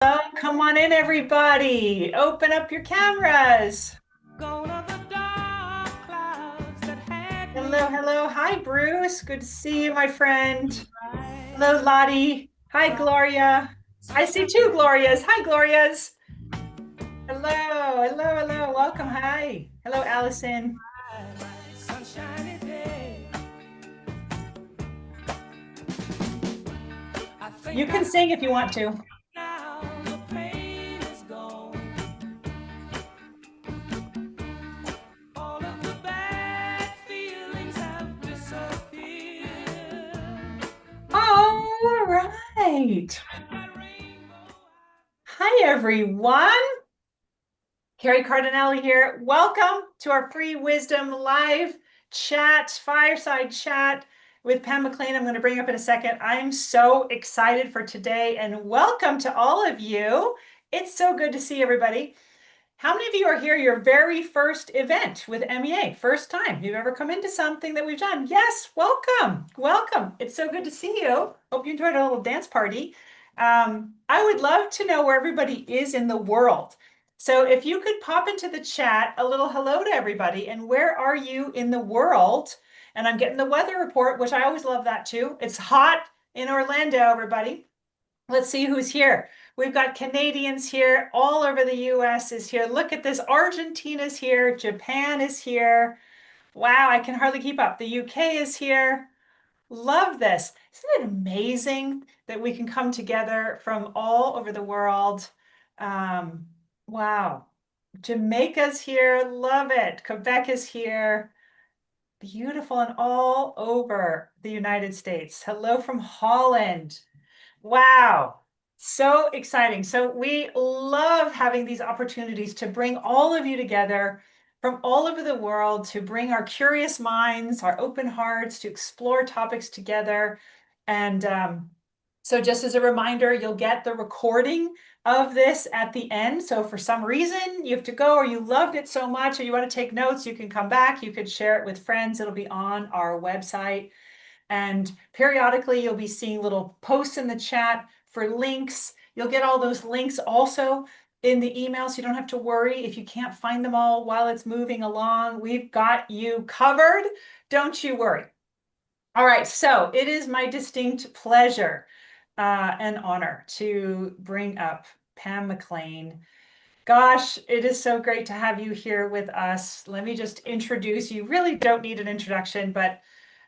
Oh, come on in, everybody. Open up your cameras. Hello, hello. Hi, Bruce. Good to see you, my friend. Hello, Lottie. Hi, Gloria. I see two Glorias. Hi, Glorias. Hello, hello, hello. Welcome. Hi. Hello, Allison. You can sing if you want to. All right. Hi, everyone. Kari Cardinale here. Welcome to our free wisdom live chat, fireside chat with Pam McLean. I'm going to bring up in a second. I'm so excited for today and welcome to all of you. It's so good to see everybody. How many of you are here your very first event with MEA? First time you've ever come into something that we've done? Yes, welcome. Welcome. It's so good to see you. Hope you enjoyed our little dance party. I would love to know where everybody is in the world. So if you could pop into the chat a little hello to everybody and where are you in the world? And I'm getting the weather report, which I always love that too. It's hot in Orlando, everybody. Let's see who's here. We've got Canadians here, all over the US is here. Look at this. Argentina's here. Japan is here. Wow, I can hardly keep up. The UK is here. Love this. Isn't it amazing that we can come together from all over the world? Um, wow. Jamaica's here. Love it. Quebec is here. Beautiful and all over the United States. Hello from Holland. Wow. So exciting. So we love having these opportunities to bring all of you together from all over the world to bring our curious minds, our open hearts, to explore topics together. And so just as a reminder, you'll get the recording of this at the end. So if for some reason you have to go or you loved it so much or you want to take notes, you can come back. You could share it with friends. It'll be on our website. And periodically, you'll be seeing little posts in the chat for links. You'll get all those links also in the email, so you don't have to worry if you can't find them all while it's moving along. We've got you covered. Don't you worry. All right, so it is my distinct pleasure and honor to bring up Pam McLean. Gosh, it is so great to have you here with us. Let me just introduce you. Really don't need an introduction, but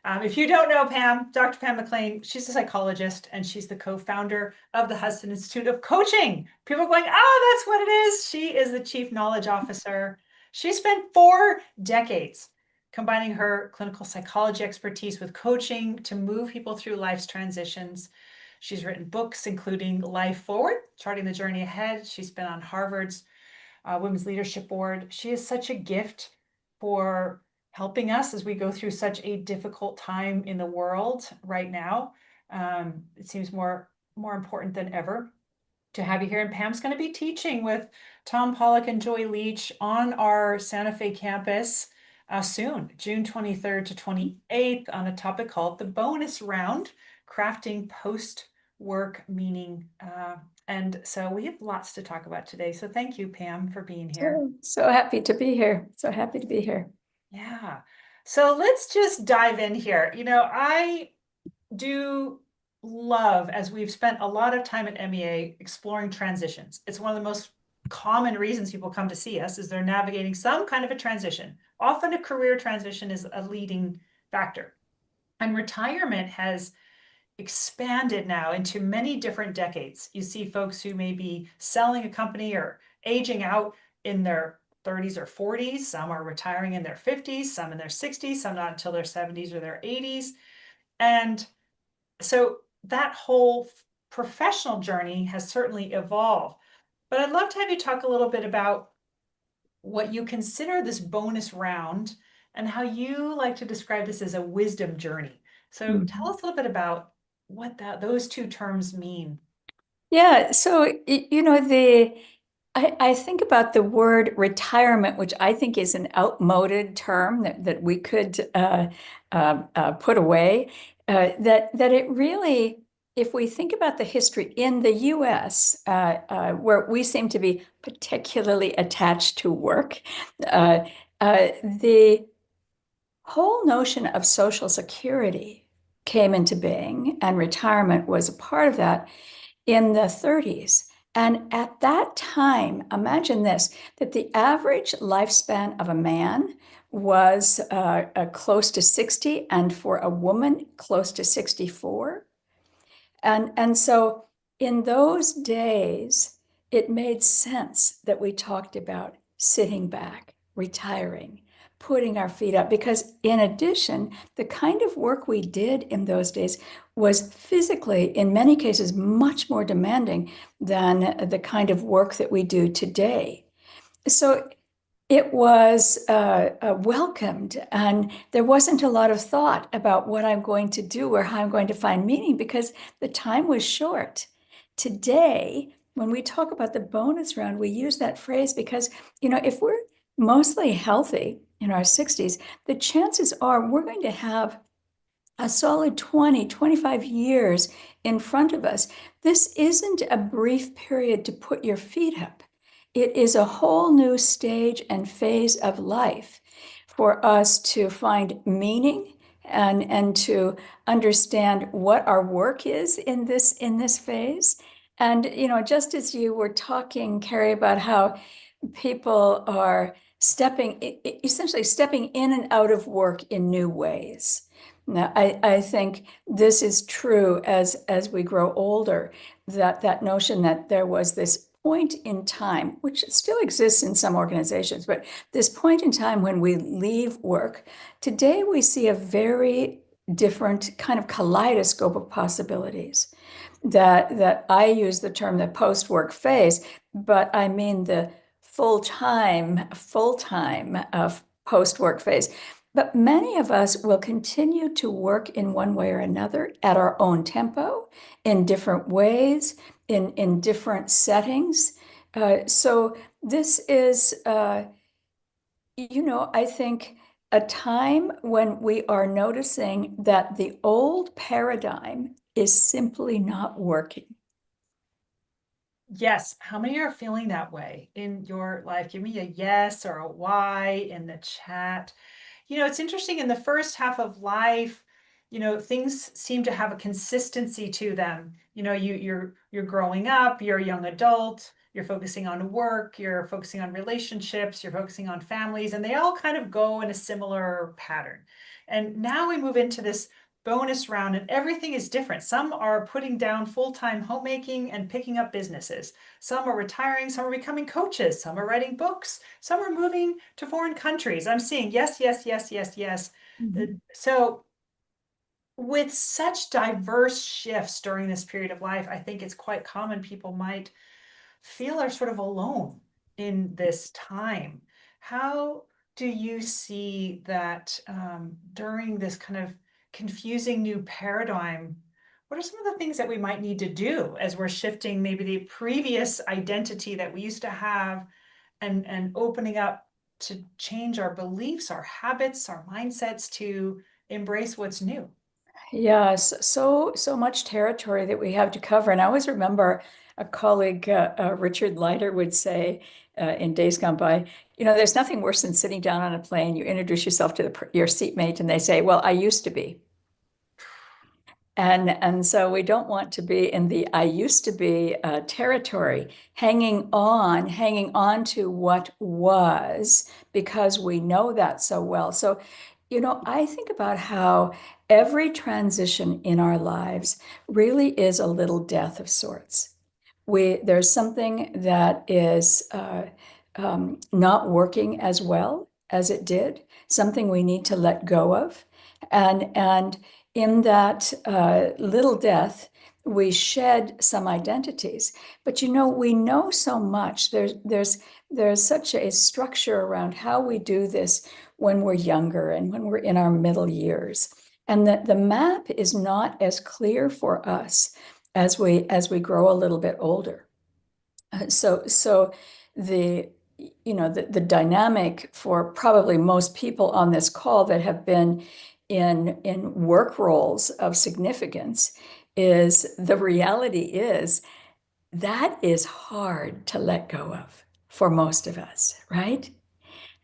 if you don't know Pam, Dr. Pam McLean, she's a psychologist and she's the co-founder of the Hudson Institute of Coaching. People are going, oh, that's what it is. She is the chief knowledge officer. She spent 4 decades combining her clinical psychology expertise with coaching to move people through life's transitions. She's written books, including Life Forward, Charting the Journey Ahead. She's been on Harvard's Women's Leadership Board. She is such a gift for helping us as we go through such a difficult time in the world right now. It seems more important than ever to have you here. And Pam's going to be teaching with Tom Pollock and Joy Leach on our Santa Fe campus soon, June 23rd to 28th, on a topic called The Bonus Round, Crafting Post-Work Meaning. And so we have lots to talk about today. So thank you, Pam, for being here. So happy to be here. So happy to be here. Yeah. So let's just dive in here. I do love, as we've spent a lot of time at MEA exploring transitions. It's one of the most common reasons people come to see us is they're navigating some kind of a transition. Often a career transition is a leading factor. And retirement has expanded now into many different decades. You see folks who may be selling a company or aging out in their 30s or 40s. Some are retiring in their 50s, some in their 60s, some not until their 70s or their 80s. And so that whole professional journey has certainly evolved. But I'd love to have you talk a little bit about what you consider this bonus round and how you like to describe this as a wisdom journey. So tell us a little bit about what those two terms mean. Yeah, so I think about the word retirement, which I think is an outmoded term that we could put away. That it really if we think about the history in the US, where we seem to be particularly attached to work, uh, the whole notion of Social Security came into being, and retirement was a part of that in the 30s. And at that time, imagine this, that the average lifespan of a man was close to 60, and for a woman, close to 64. And so in those days, it made sense that we talked about sitting back, retiring, putting our feet up, because in addition, the kind of work we did in those days was physically, in many cases, much more demanding than the kind of work that we do today. So it was welcomed, and there wasn't a lot of thought about what I'm going to do or how I'm going to find meaning because the time was short. Today, when we talk about the bonus round, we use that phrase because, if we're mostly healthy in our 60s, the chances are we're going to have a solid 20, 25 years in front of us. This isn't a brief period to put your feet up. It is a whole new stage and phase of life for us to find meaning and to understand what our work is in this phase. And just as you were talking, Kari, about how people are essentially stepping in and out of work in new ways. Now, I think this is true as we grow older, that notion that there was this point in time, which still exists in some organizations, but this point in time when we leave work. Today, we see a very different kind of kaleidoscope of possibilities. That I use the term the post-work phase, but I mean the full-time of post-work phase. But many of us will continue to work in one way or another at our own tempo, in different ways, in different settings. So this is, I think a time when we are noticing that the old paradigm is simply not working. Yes. How many are feeling that way in your life? Give me a yes or a Y in the chat. It's interesting in the first half of life, things seem to have a consistency to them. You're growing up, you're a young adult, you're focusing on work, you're focusing on relationships, you're focusing on families, and they all kind of go in a similar pattern. And now we move into this bonus round and everything is different. Some are putting down full-time homemaking and picking up businesses. Some are retiring, some are becoming coaches, some are writing books, some are moving to foreign countries. I'm seeing yes, yes, yes, yes, yes. So with such diverse shifts during this period of life, I think it's quite common people might feel are sort of alone in this time. How do you see that during this kind of confusing new paradigm? What are some of the things that we might need to do as we're shifting maybe the previous identity that we used to have and opening up to change our beliefs, our habits, our mindsets to embrace what's new? Yes, so much territory that we have to cover. And I always remember a colleague, Richard Leiter, would say in days gone by, there's nothing worse than sitting down on a plane. You introduce yourself to your seatmate, and they say, "Well, I used to be." And so we don't want to be in the "I used to be" territory, hanging on to what was because we know that so well. So, I think about how every transition in our lives really is a little death of sorts. There's something that is not working as well as it did, something we need to let go of. And in that little death, we shed some identities. But we know so much. There's such a structure around how we do this when we're younger and when we're in our middle years. And that the map is not as clear for us as we grow a little bit older. So the dynamic for probably most people on this call that have been in work roles of significance is the reality is that is hard to let go of for most of us, right?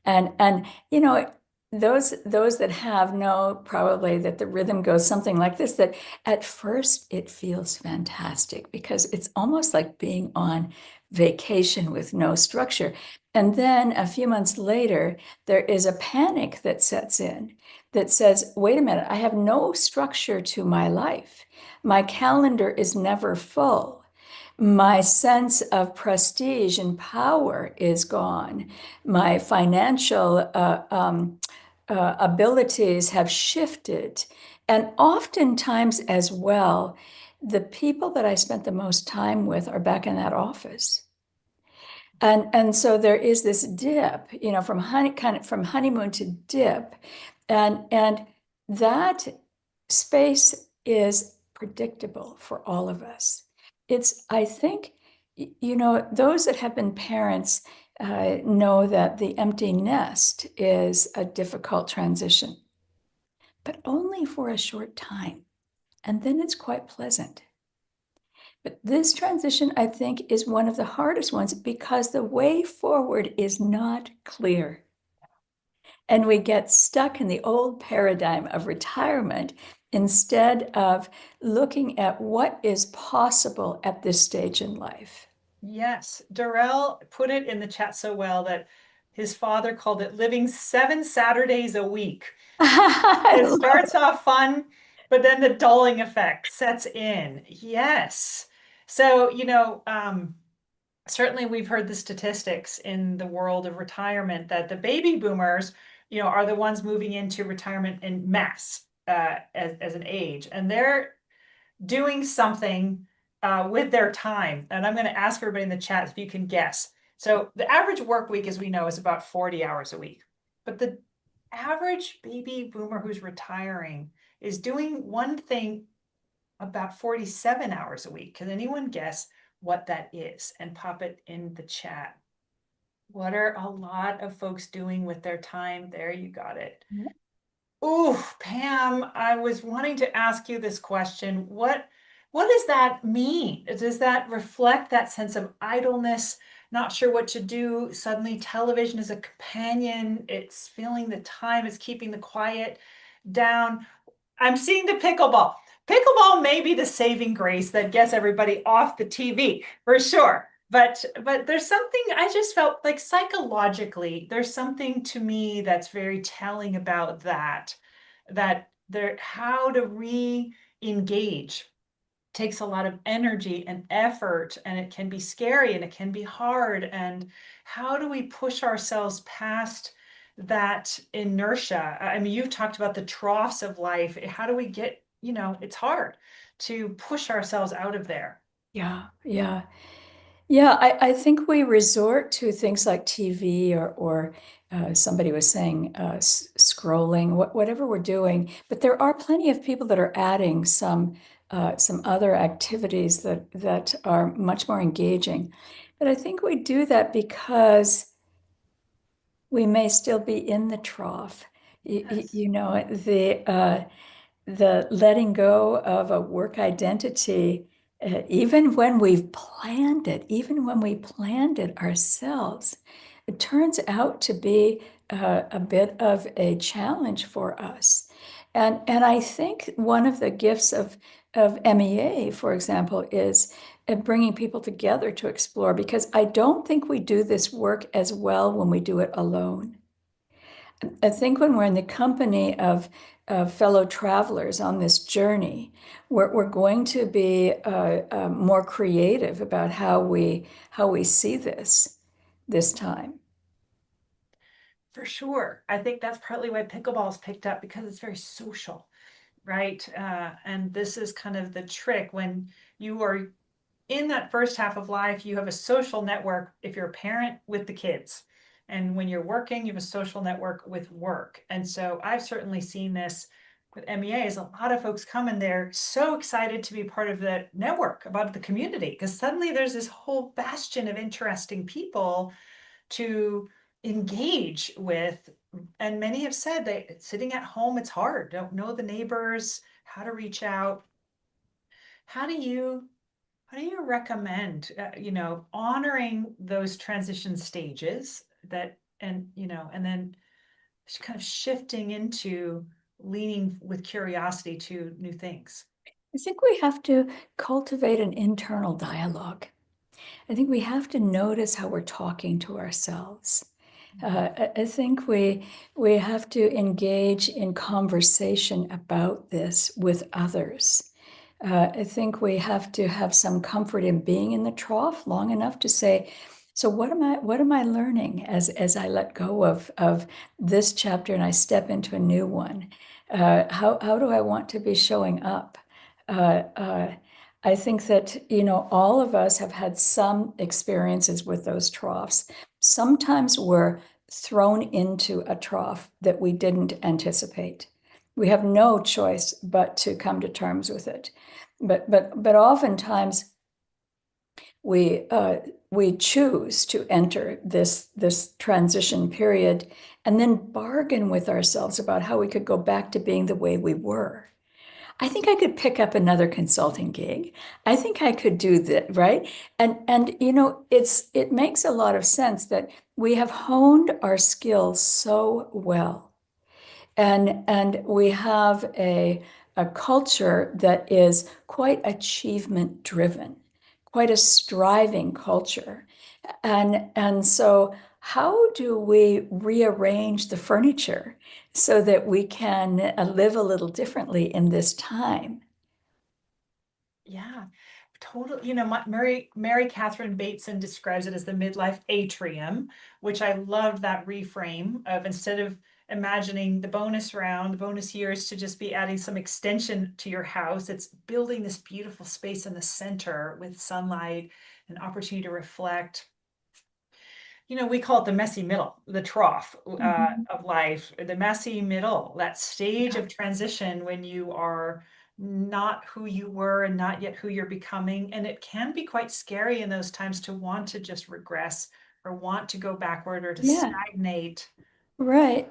And you know, those that have know probably that the rhythm goes something like this, that at first it feels fantastic because it's almost like being on vacation with no structure. And then a few months later, there is a panic that sets in that says, wait a minute, I have no structure to my life. My calendar is never full. My sense of prestige and power is gone. My financial abilities have shifted. And oftentimes, as well, the people that I spent the most time with are back in that office. And so there is this dip, you know, kind of from honeymoon to dip. And that space is predictable for all of us. It's, I think, you know, those that have been parents know that the empty nest is a difficult transition, but only for a short time. And then it's quite pleasant. But this transition, I think, is one of the hardest ones because the way forward is not clear. And we get stuck in the old paradigm of retirement instead of looking at what is possible at this stage in life. Yes, Darrell put it in the chat so well that his father called it living 7 Saturdays a week. I It love starts off fun, but then the dulling effect sets in. Yes. So, certainly we've heard the statistics in the world of retirement that the baby boomers, are the ones moving into retirement in mass as an age, and they're doing something with their time. And I'm going to ask everybody in the chat if you can guess. So the average work week, as we know, is about 40 hours a week. But the average baby boomer who's retiring is doing one thing about 47 hours a week. Can anyone guess what that is? And pop it in the chat. What are a lot of folks doing with their time? There, you got it. it. Ooh, Pam, I was wanting to ask you this question. What does that mean? Does that reflect that sense of idleness, not sure what to do? Suddenly television is a companion. It's filling the time, it's keeping the quiet down. I'm seeing the pickleball. Pickleball may be the saving grace that gets everybody off the TV for sure. But there's something I just felt like psychologically, there's something to me that's very telling about that there how to re-engage takes a lot of energy and effort, and it can be scary and it can be hard. And how do we push ourselves past that inertia? I mean, you've talked about the troughs of life. How do we get, it's hard to push ourselves out of there. Yeah, yeah. Yeah, I think we resort to things like TV or somebody was saying scrolling, whatever we're doing. But there are plenty of people that are adding some other activities that are much more engaging. But I think we do that because we may still be in the trough. Yes. You know, the letting go of a work identity, even when we've planned it, even when we planned it ourselves, it turns out to be a bit of a challenge for us. And I think one of the gifts of MEA, for example, is bringing people together to explore, because I don't think we do this work as well when we do it alone. I think when we're in the company of fellow travelers on this journey, we're going to be more creative about how we see this time. For sure. I think that's partly why pickleball is picked up, because it's very social, right? And this is kind of the trick when you are in that first half of life, you have a social network if you're a parent with the kids. And when you're working, you have a social network with work. And so I've certainly seen this with MEAs. A lot of folks come and they're so excited to be part of the network, about the community, because suddenly there's this whole bastion of interesting people to engage with. And many have said that sitting at home, it's hard, don't know the neighbors, how to reach out. How do you recommend, honoring those transition stages that, and, and then kind of shifting into leaning with curiosity to new things? I think we have to cultivate an internal dialogue. I think we have to notice how we're talking to ourselves. I think we have to engage in conversation about this with others. I think we have to have some comfort in being in the trough long enough to say, so what am I learning as I let go of this chapter and I step into a new one? How do I want to be showing up? Uh, uh, I think that, all of us have had some experiences with those troughs. Sometimes we're thrown into a trough that we didn't anticipate. We have no choice but to come to terms with it. But oftentimes we choose to enter this transition period and then bargain with ourselves about how we could go back to being the way we were. I think I could pick up another consulting gig. I think I could do that, right? And it makes a lot of sense that we have honed our skills so well. And we have a culture that is quite achievement driven, quite a striving culture. And so how do we rearrange the furniture so that we can live a little differently in this time? Yeah, total. Mary Catherine Bateson describes it as the midlife atrium, which I loved that reframe of, instead of imagining the bonus round, the bonus years to just be adding some extension to your house, it's building this beautiful space in the center with sunlight and opportunity to reflect. We call it the messy middle, the trough Mhm. of life, the messy middle, that stage Yeah. of transition when you are not who you were and not yet who you're becoming. And it can be quite scary in those times to want to just regress or want to go backward or to Yeah. stagnate. Right.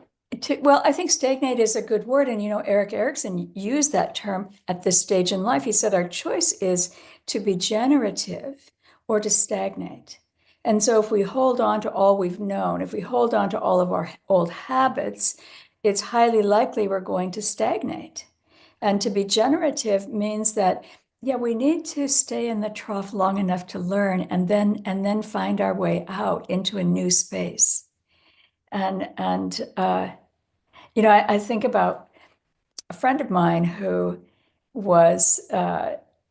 Well, I think stagnate is a good word. And, Eric Erickson used that term at this stage in life. He said our choice is to be generative or to stagnate. And so if we hold on to all we've known, if we hold on to all of our old habits, it's highly likely we're going to stagnate. And to be generative means that, yeah, we need to stay in the trough long enough to learn and then find our way out into a new space. And I think about a friend of mine who was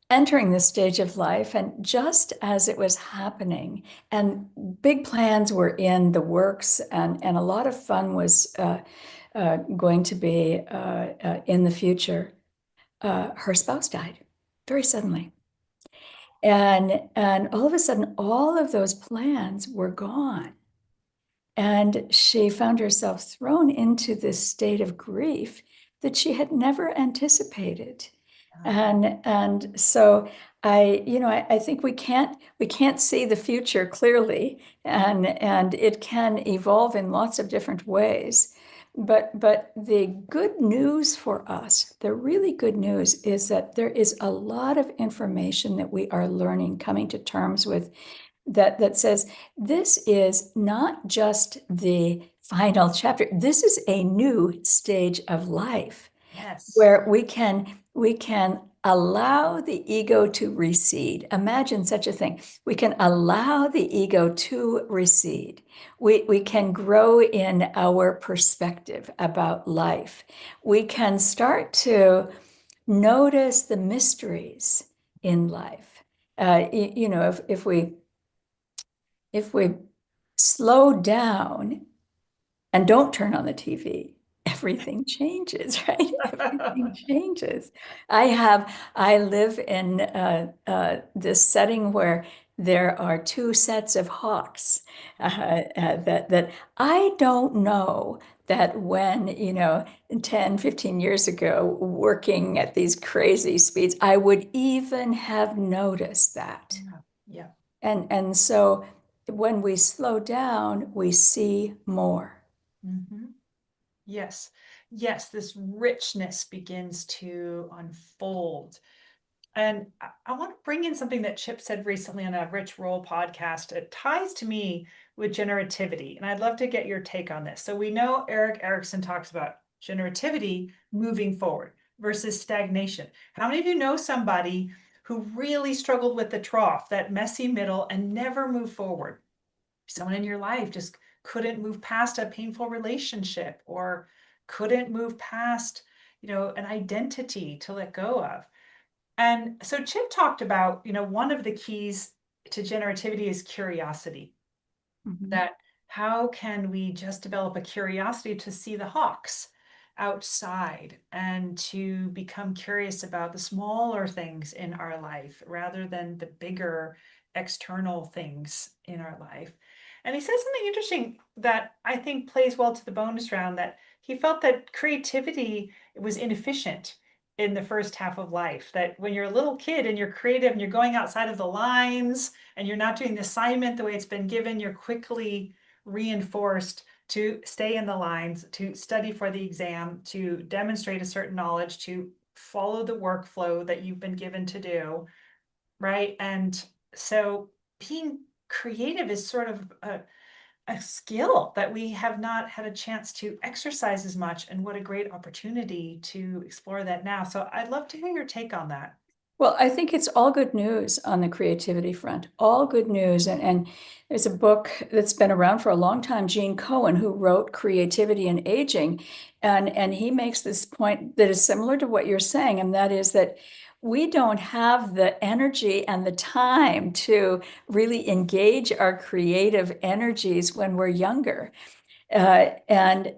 entering this stage of life, and just as it was happening, and big plans were in the works, and a lot of fun was going to be in the future, her spouse died very suddenly. And all of a sudden, all of those plans were gone. And she found herself thrown into this state of grief that she had never anticipated. And so I think we can't see the future clearly, and it can evolve in lots of different ways. But the good news for us, the really good news, is that there is a lot of information that we are learning, coming to terms with, that says this is not just the final chapter. This is a new stage of life Yes. where we can allow the ego to recede. Imagine such a thing. We can allow the ego to recede. We can grow in our perspective about life. We can start to notice the mysteries in life. If we slow down and don't turn on the TV, everything changes, right? Everything changes. I live in this setting where there are two sets of hawks that I don't know that when, 10, 15 years ago, working at these crazy speeds, I would even have noticed that. Yeah. Yeah. And so when we slow down, we see more. Mhm. Yes. Yes, this richness begins to unfold. And I want to bring in something that Chip said recently on a Rich Roll podcast. It ties to me with generativity, and I'd love to get your take on this. So we know Eric Erickson talks about generativity moving forward versus stagnation. How many of you know somebody who really struggled with the trough, that messy middle, and never moved forward? Someone in your life just couldn't move past a painful relationship or couldn't move past, an identity to let go of. And so Chip talked about, one of the keys to generativity is curiosity. Mhm. That how can we just develop a curiosity to see the hawks outside and to become curious about the smaller things in our life rather than the bigger external things in our life. And he said something interesting that I think plays well to the bonus round, that he felt that creativity was inefficient in the first half of life. That when you're a little kid and you're creative and you're going outside of the lines and you're not doing the assignment the way it's been given, you're quickly reinforced to stay in the lines, to study for the exam, to demonstrate a certain knowledge, to follow the workflow that you've been given to do, right? And so being creative is sort of a skill that we have not had a chance to exercise as much. And what a great opportunity to explore that now. So I'd love to hear your take on that. Well, I think it's all good news on the creativity front, all good news. And there's a book that's been around for a long time, Gene Cohen, who wrote Creativity and Aging. And he makes this point that is similar to what you're saying, and that is that we don't have the energy and the time to really engage our creative energies when we're younger. And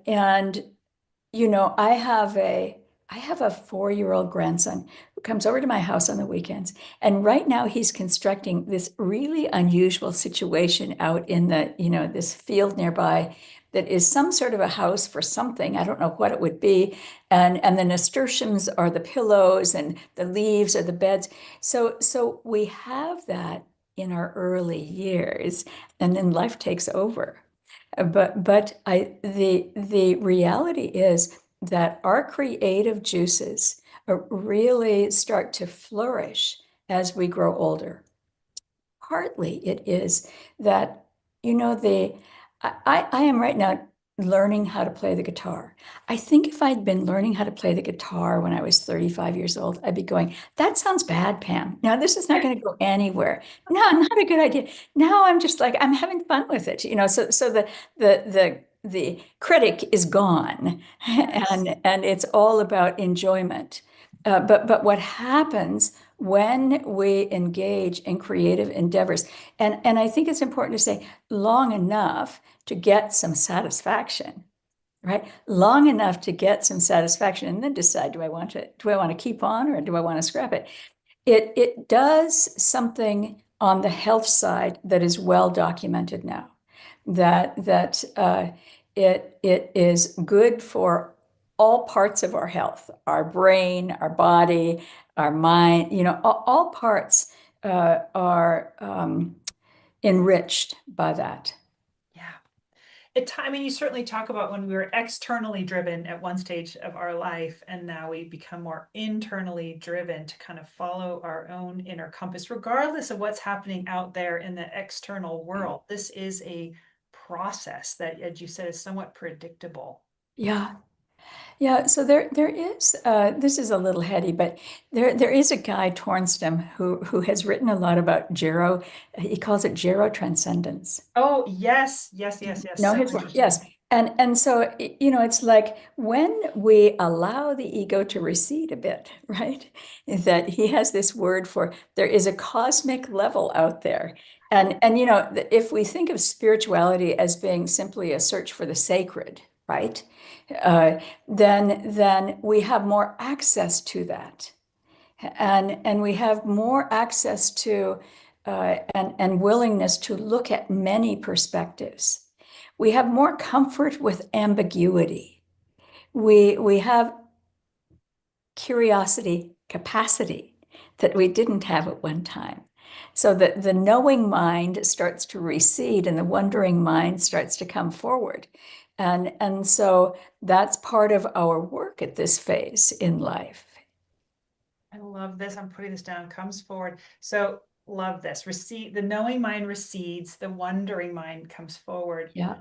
I have a 4-year-old grandson who comes over to my house on the weekends. And right now he's constructing this really unusual situation out in this field nearby that is some sort of a house for something. I don't know what it would be. And the nasturtiums are the pillows and the leaves are the beds. So we have that in our early years, and then life takes over. But the reality is that our creative juices really start to flourish as we grow older. Partly it is that, the I am right now learning how to play the guitar. I think if I'd been learning how to play the guitar when I was 35 years old, I'd be going, that sounds bad, Pam. Now this is not going to go anywhere. No, not a good idea. Now I'm just like, I'm having fun with it. So the critic is gone, Yes. and it's all about enjoyment. But what happens when we engage in creative endeavors, and I think it's important to say long enough to get some satisfaction, right? Long enough to get some satisfaction, and then decide, do I want to keep on, or do I want to scrap it? It does something on the health side that is well documented now, that it is good for all parts of our health, our brain, our body, our mind. All parts are enriched by that. Yeah. I mean, you certainly talk about when we were externally driven at one stage of our life, and now we become more internally driven to kind of follow our own inner compass, regardless of what's happening out there in the external world. This is a process that, as you said, is somewhat predictable. Yeah. Yeah, so there is this is a little heady, but there is a guy, Tornstam, who has written a lot about gero. He calls it gero transcendence. Oh, yes, yes, yes, yes. No, So his work, yes. interesting. And so, it's like when we allow the ego to recede a bit, right? That he has this word for there is a cosmic level out there. And if we think of spirituality as being simply a search for the sacred, right? Then we have more access to that. And we have more access to and willingness to look at many perspectives. We have more comfort with ambiguity. We have curiosity capacity that we didn't have at one time. So that the knowing mind starts to recede and the wondering mind starts to come forward. And so that's part of our work at this phase in life. I love this. I'm putting this down, comes forward. So love this. Recede, the knowing mind recedes, the wondering mind comes forward. Yeah.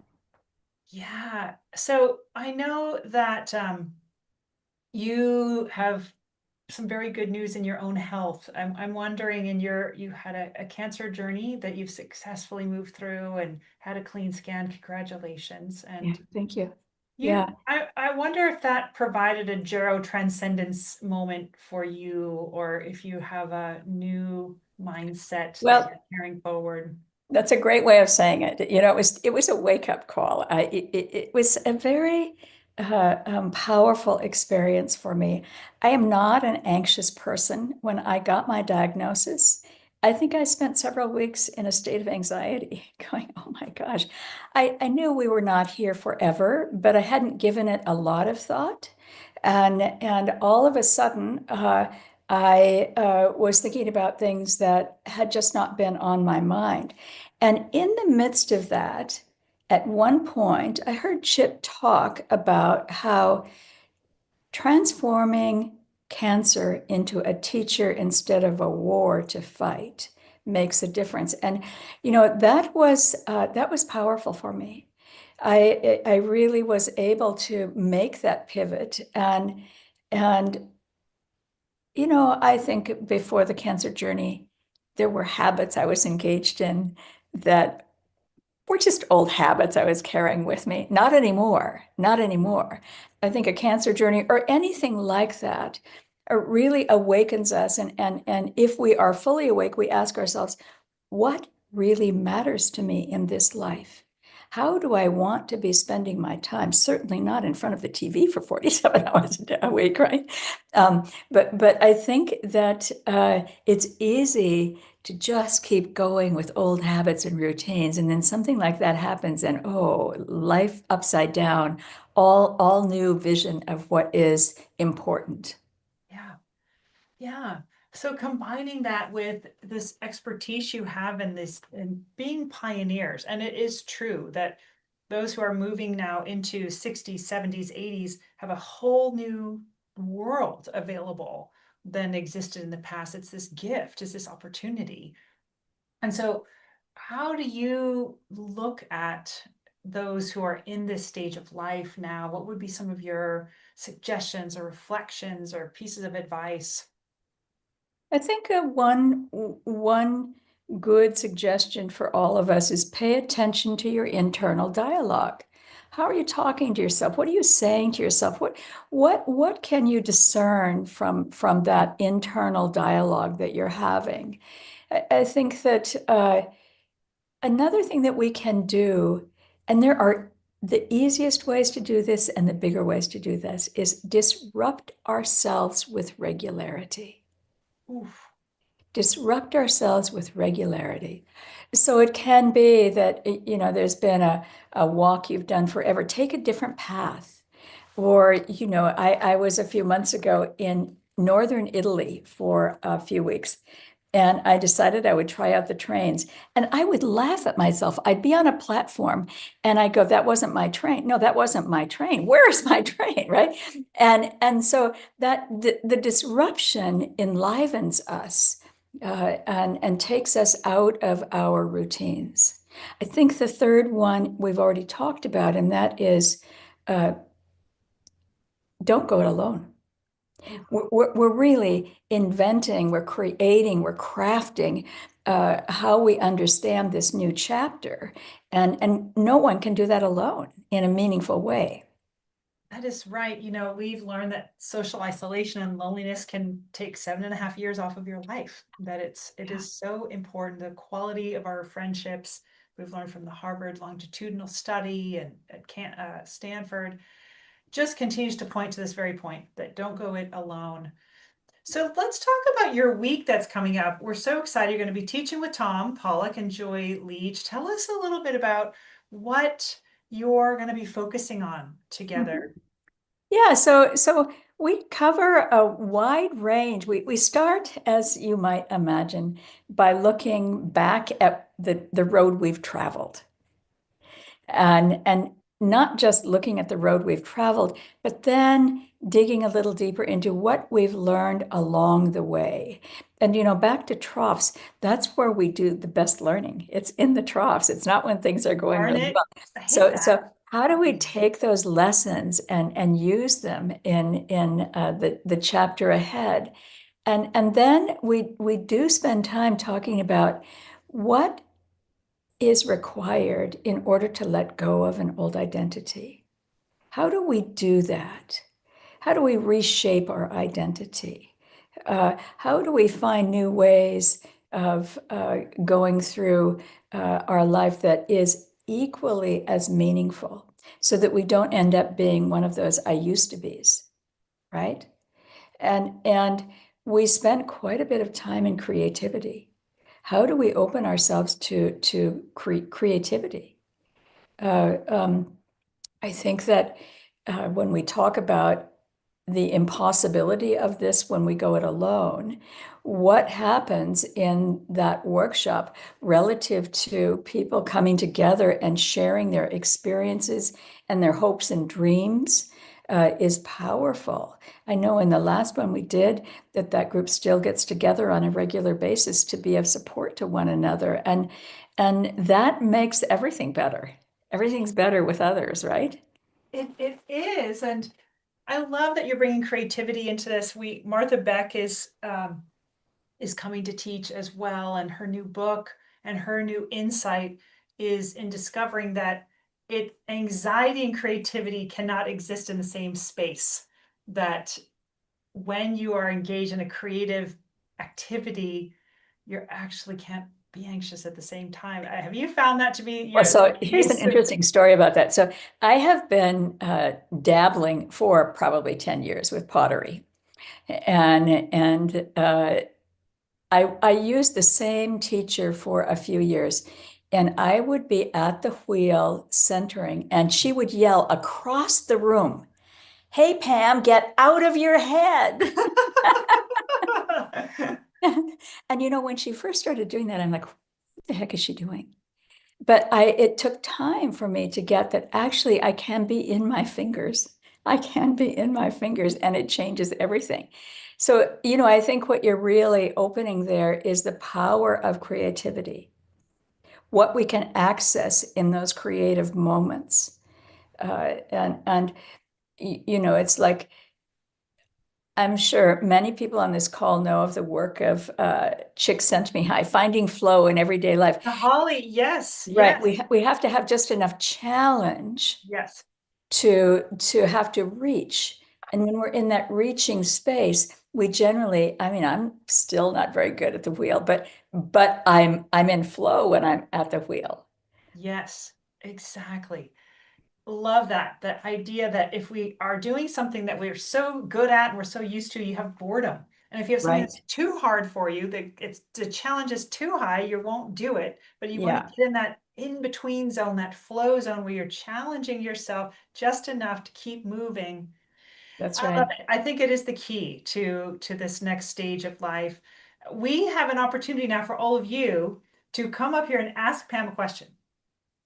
Yeah. So I know that you have some very good news in your own health. I'm wondering you had a cancer journey that you've successfully moved through and had a clean scan. Congratulations. Yeah. And Thank you. you, Yeah. I wonder if that provided a Jero transcendence moment for you, or if you have a new mindset that Well, you're carrying forward. that's a great way of saying it. It was a wake-up call. It was a very powerful experience for me. I am not an anxious person. When I got my diagnosis, I think I spent several weeks in a state of anxiety, going, "Oh my gosh." I knew we were not here forever, but I hadn't given it a lot of thought. And all of a sudden, I was thinking about things that had just not been on my mind. And in the midst of that, at one point, I heard Chip talk about how transforming cancer into a teacher instead of a war to fight makes a difference. And that was powerful for me. I really was able to make that pivot, and I think before the cancer journey, there were habits I was engaged in that were just old habits I was carrying with me. Not anymore. Not anymore. I think a cancer journey or anything like that really awakens us. And if we are fully awake, we ask ourselves, what really matters to me in this life? How do I want to be spending my time? Certainly not in front of the TV for 47 hours a week, right? But I think that it's easy to just keep going with old habits and routines, and then something like that happens, and oh, life upside down, all new vision of what is important. Yeah. Yeah. So combining that with this expertise you have in this and being pioneers, and it is true that those who are moving now into 60s, 70s, 80s have a whole new world available than existed in the past. It's this gift, it's this opportunity. And so how do you look at those who are in this stage of life now? What would be some of your suggestions or reflections or pieces of advice? I think one good suggestion for all of us is pay attention to your internal dialogue. How are you talking to yourself? What are you saying to yourself? What can you discern from that internal dialogue that you're having? I think that another thing that we can do, and there are the easiest ways to do this and the bigger ways to do this, is disrupt ourselves with regularity. Oof. Disrupt ourselves with regularity. So it can be that, there's been a walk you've done forever. Take a different path. Or, I was a few months ago in northern Italy for a few weeks. And I decided I would try out the trains. And I would laugh at myself. I'd be on a platform and I'd go, that wasn't my train. No, that wasn't my train. Where is my train? Right. And so that the disruption enlivens us and takes us out of our routines. I think the third one we've already talked about, and that is uh, don't go it alone. Oof. We're really inventing, we're creating, we're crafting how we understand this new chapter. And no one can do that alone in a meaningful way. That is right. We've learned that social isolation and loneliness can take 7.5 years off of your life, that it Yeah. is so important. The quality of our friendships, we've learned from the Harvard longitudinal study and at Stanford, just continues to point to this very point that don't go it alone. So let's talk about your week that's coming up. We're so excited. You're going to be teaching with Tom Pollock and Joy Leach. Tell us a little bit about what you're going to be focusing on together. Mhm. Yeah, so we cover a wide range. We start, as you might imagine, by looking back at the road we've traveled. And not just looking at the road we've traveled, but then digging a little deeper into what we've learned along the way. And, back to troughs, that's where we do the best learning. It's in the troughs. It's not when things are going Darn really it. well. I hate So that. how do we take those lessons and use them in the chapter ahead? And then we do spend time talking about what is required in order to let go of an old identity. How do we do that? How do we reshape our identity? How do we find new ways of going through our life that is equally as meaningful so that we don't end up being one of those I used to be's, right? And we spent quite a bit of time in creativity. How do we open ourselves to creativity? Uh, um, I think that when we talk about the impossibility of this when we go it alone, what happens in that workshop relative to people coming together and sharing their experiences and their hopes and dreams is powerful. I know in the last one we did that group still gets together on a regular basis to be of support to one another, and that makes everything better. Everything's better with others, right? It is, and I love that you're bringing creativity into this. Martha Beck is coming to teach as well, and her new book and her new insight is in discovering that anxiety and creativity cannot exist in the same space. That when you are engaged in a creative activity, you actually can't be anxious at the same time. Have you found that to be Well, the so here's an case? interesting story about that. So I have been dabbling for probably 10 years with pottery. And I used the same teacher for a few years. And I would be at the wheel centering, and she would yell across the room, "Hey, Pam, get out of your head." And when she first started doing that, I'm like, what the heck is she doing? But it took time for me to get that actually I can be in my fingers. I can be in my fingers, and it changes everything. So, I think what you're really opening there is the power of creativity, what we can access in those creative moments. And it's like, I'm sure many people on this call know of the work of Csikszentmihalyi, finding flow in everyday life. The Holly, yes, Right. yes, We have to have just enough challenge yes, to have to reach. And when we're in that reaching space, we generally, I mean, I'm still not very good at the wheel, but I'm in flow when I'm at the wheel. yes, exactly. Love that. That idea that if we are doing something that we're so good at and we're so used to, you have boredom. And if you have something Right. that's too hard for you, that the challenge is too high, you won't do it. But you want to Yeah, get in that in between zone, that flow zone where you're challenging yourself just enough to keep moving. that's I love right. it. I think it is the key to this next stage of life. We have an opportunity now for all of you to come up here and ask Pam a question.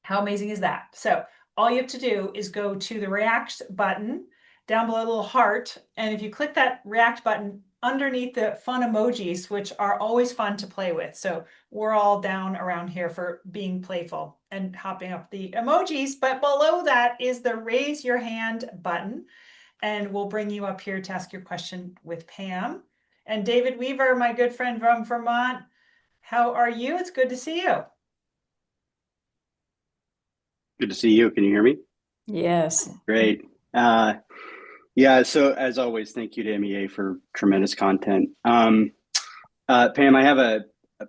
How amazing is that? So all you have to do is go to the react button down below, a little heart. And if you click that react button underneath the fun emojis, which are always fun to play with. So we're all down around here for being playful and hopping up the emojis. But below that is the raise your hand button. And we'll bring you up here to ask your question with Pam. And David Weaver, my good friend from Vermont, how are you? It's good to see you. Good to see you. Can you hear me? Yes. Great. Uh, yeah, so as always, thank you to MEA for tremendous content. Pam,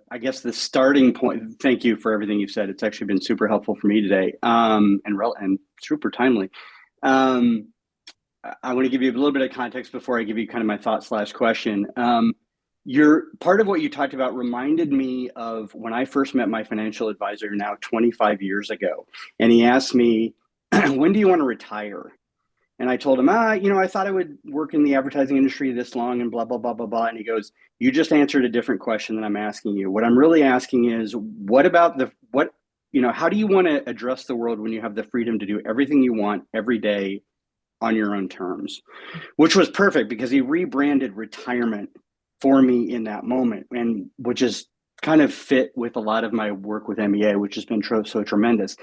I guess the starting point, thank you for everything you've said. It's actually been super helpful for me today, and super timely. Um, I want to give you a little bit of context before I give you kind of my thought slash question. Your part of what you talked about reminded me of when I first met my financial advisor now 25 years ago. And he asked me, when do you want to retire? And I told him, I thought I would work in the advertising industry this long and blah, blah, blah, blah, blah. And he goes, you just answered a different question than I'm asking you. What I'm really asking is, what how do you want to address the world when you have the freedom to do everything you want every day on your own terms? Which was perfect because he rebranded retirement for me in that moment, and which is kind of fit with a lot of my work with MEA, which has been so tremendous.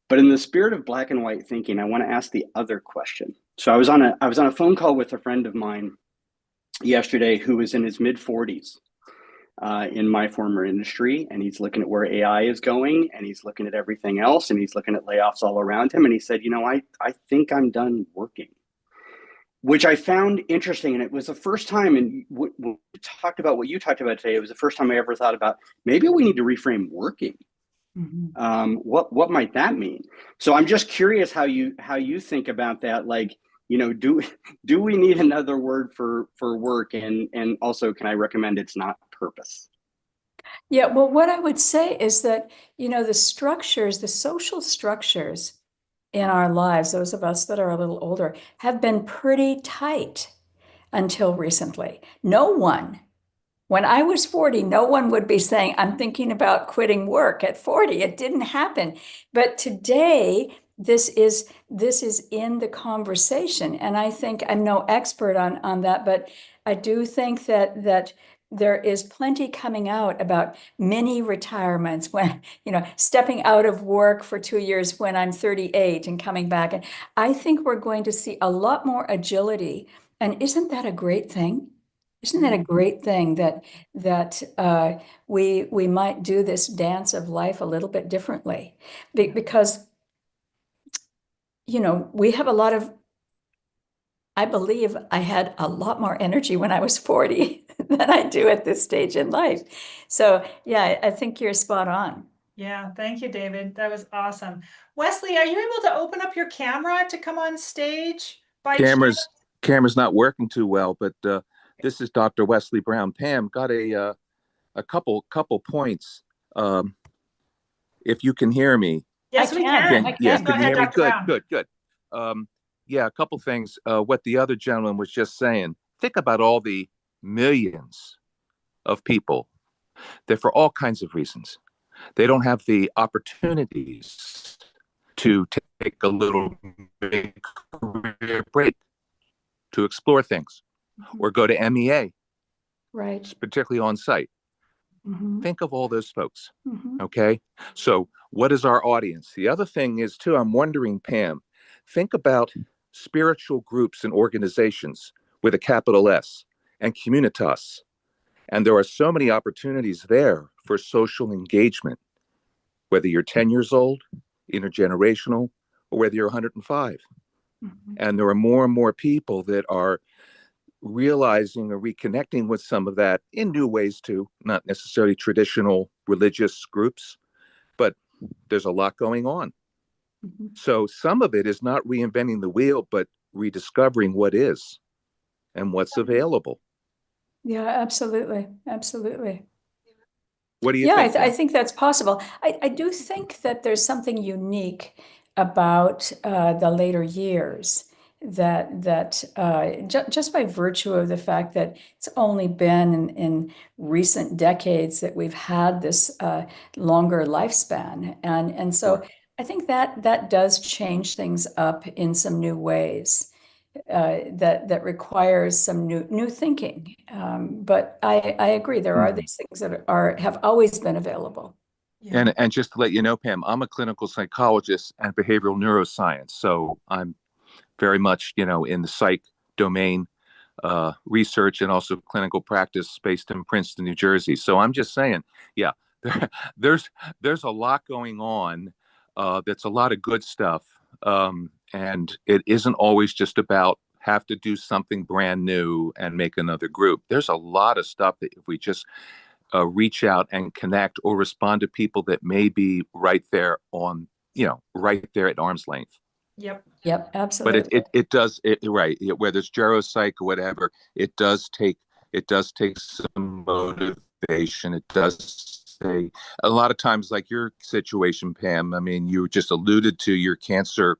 But in the spirit of black and white thinking, I want to ask the other question. So I was on a phone call with a friend of mine yesterday who was in his mid 40s in my former industry, and he's looking at where AI is going, and he's looking at everything else, and he's looking at layoffs all around him, and he said, I think I'm done working, which I found interesting. And it was the first time, and when we talked about what you talked about today, it was the first time I ever thought about maybe we need to reframe working. Mm-hmm. What might that mean? So I'm just curious how you think about that. Like, do we need another word for work? And also, can I recommend it's not purpose? Yeah, well, what I would say is that, the structures, the social structures in our lives, those of us that are a little older, have been pretty tight until recently. When I was 40, no one would be saying, I'm thinking about quitting work at 40. It didn't happen. But today, this is in the conversation. And I think I'm no expert on that, but I do think that there is plenty coming out about mini retirements, when, stepping out of work for 2 years when I'm 38 and coming back. And I think we're going to see a lot more agility. And isn't that a great thing? Isn't that a great thing that we might do this dance of life a little bit differently? Because, we have I believe I had a lot more energy when I was 40 than I do at this stage in life. So yeah, I think you're spot on. Yeah, thank you, David. That was awesome. Wesley, are you able to open up your camera to come on stage by chance? Camera's not working too well, but this is Dr. Wesley Brown. Pam, got a couple points. If you can hear me. Yes, we can. Yeah, Go can you ahead, hear me? Dr. Brown. Good. Yeah, a couple things. What the other gentleman was just saying. Think about all the millions of people that, for all kinds of reasons, they don't have the opportunities to take a little career break, to explore things, or go to MEA, right? Particularly on site. Mm-hmm. Think of all those folks. Mm-hmm. Okay. So what is our audience? The other thing is too, I'm wondering, Pam, think about spiritual groups and organizations with a capital S and communitas. And there are so many opportunities there for social engagement, whether you're 10 years old, intergenerational, or whether you're 105. Mm-hmm. And there are more and more people that are realizing or reconnecting with some of that in new ways too, not necessarily traditional religious groups, but there's a lot going on. Mm-hmm. So some of it is not reinventing the wheel, but rediscovering what is and what's available. Yeah, absolutely. Absolutely. What do you think? I think that's possible. I do think that there's something unique about the later years that just by virtue of the fact that it's only been in recent decades that we've had this longer lifespan, and so Sure. I think that does change things up in some new ways. That requires some new thinking. But I agree, there are these things that have always been available. Yeah. And just to let you know, Pam, I'm a clinical psychologist and behavioral neuroscience. So I'm very much, in the psych domain, research and also clinical practice based in Princeton, New Jersey. So I'm just saying, yeah, there's a lot going on. That's a lot of good stuff. And it isn't always just about have to do something brand new and make another group. There's a lot of stuff that if we just reach out and connect or respond to people that may be right there right there at arm's length. Yep, absolutely. But it does, right, whether it's geropsych or whatever, it does take some motivation. It does take a lot of times, like your situation, Pam. I mean, you just alluded to your cancer.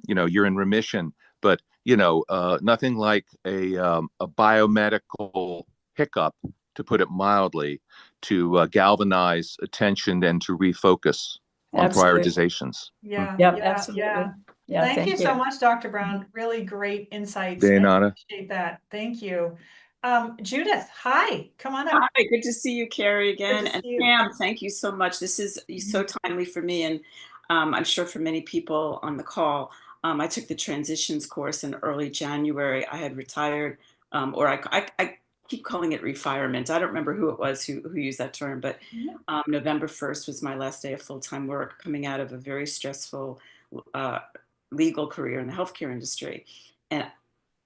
You're in remission, but nothing like a biomedical hiccup, to put it mildly, to galvanize attention and to refocus. on Absolutely. prioritizations. Yeah, Yep, yeah, absolutely. yeah. Yeah, Thank you so you. much, Dr. Brown. Really great insights. I Dayanara. appreciate that. Thank you. Judith, hi, come on up. Hi, good to see you, Kari, again. Good to And see you. Pam, thank you so much. This is so timely for me, and I'm sure for many people on the call. I took the transitions course in early January. I had retired, or I keep calling it refirement. I don't remember who it was who used that term, but November 1st was my last day of full-time work, coming out of a very stressful uh, legal career in the healthcare industry. And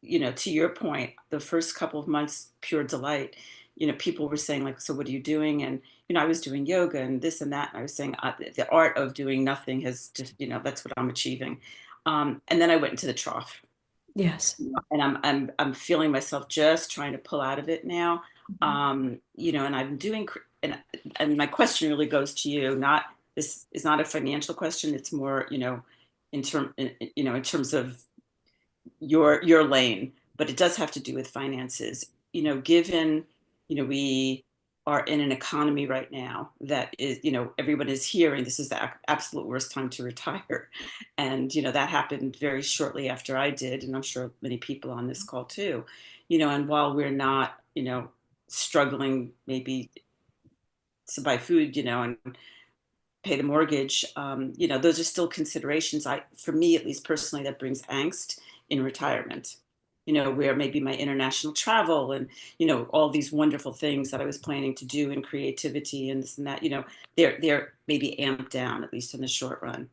to your point, the first couple of months, pure delight. People were saying like, so what are you doing? And, I was doing yoga and this and that. And I was saying the art of doing nothing has just, that's what I'm achieving. And then I went into the trough. Yes. And I'm feeling myself just trying to pull out of it now. And I'm doing, and my question really goes to you, this is not a financial question. It's more, in terms of your lane, but it does have to do with finances. Given, we are in an economy right now that is, everyone is hearing this is the absolute worst time to retire. And, that happened very shortly after I did. And I'm sure many people on this call too, and while we're not, struggling maybe to buy food, and pay the mortgage, those are still considerations. For me, at least personally, that brings angst in retirement. Where maybe my international travel and all these wonderful things that I was planning to do in creativity and this and that, they're maybe amped down, at least in the short run.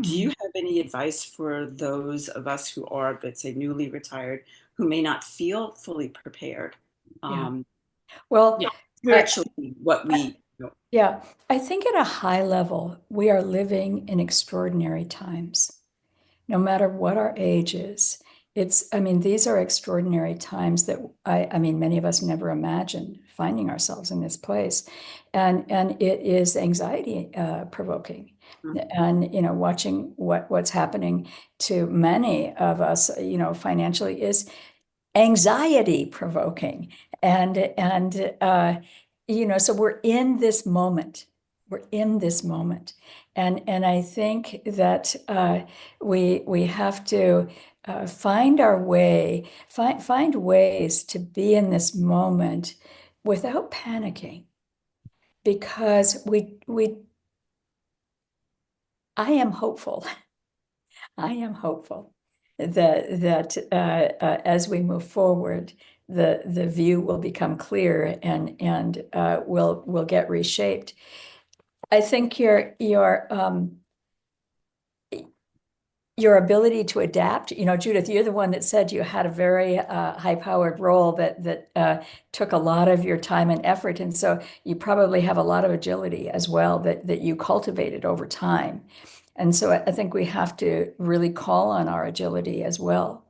Do you have any advice for those of us who are, let's say, newly retired, who may not feel fully prepared? Well, spiritually, what we yeah, I think at a high level, we are living in extraordinary times. No matter what our age is, these are extraordinary times that many of us never imagined finding ourselves in this place. And it is anxiety provoking. And, watching what's happening to many of us, financially is anxiety provoking. So we're in this moment. We're in this moment. And I think that we have to find our way, find ways to be in this moment without panicking. Because I am hopeful. I am hopeful that as we move forward, the view will become clear and will get reshaped. I think your ability to adapt, Judith, you're the one that said you had a very high-powered role that took a lot of your time and effort, and so you probably have a lot of agility as well that you cultivated over time. And so I think we have to really call on our agility as well.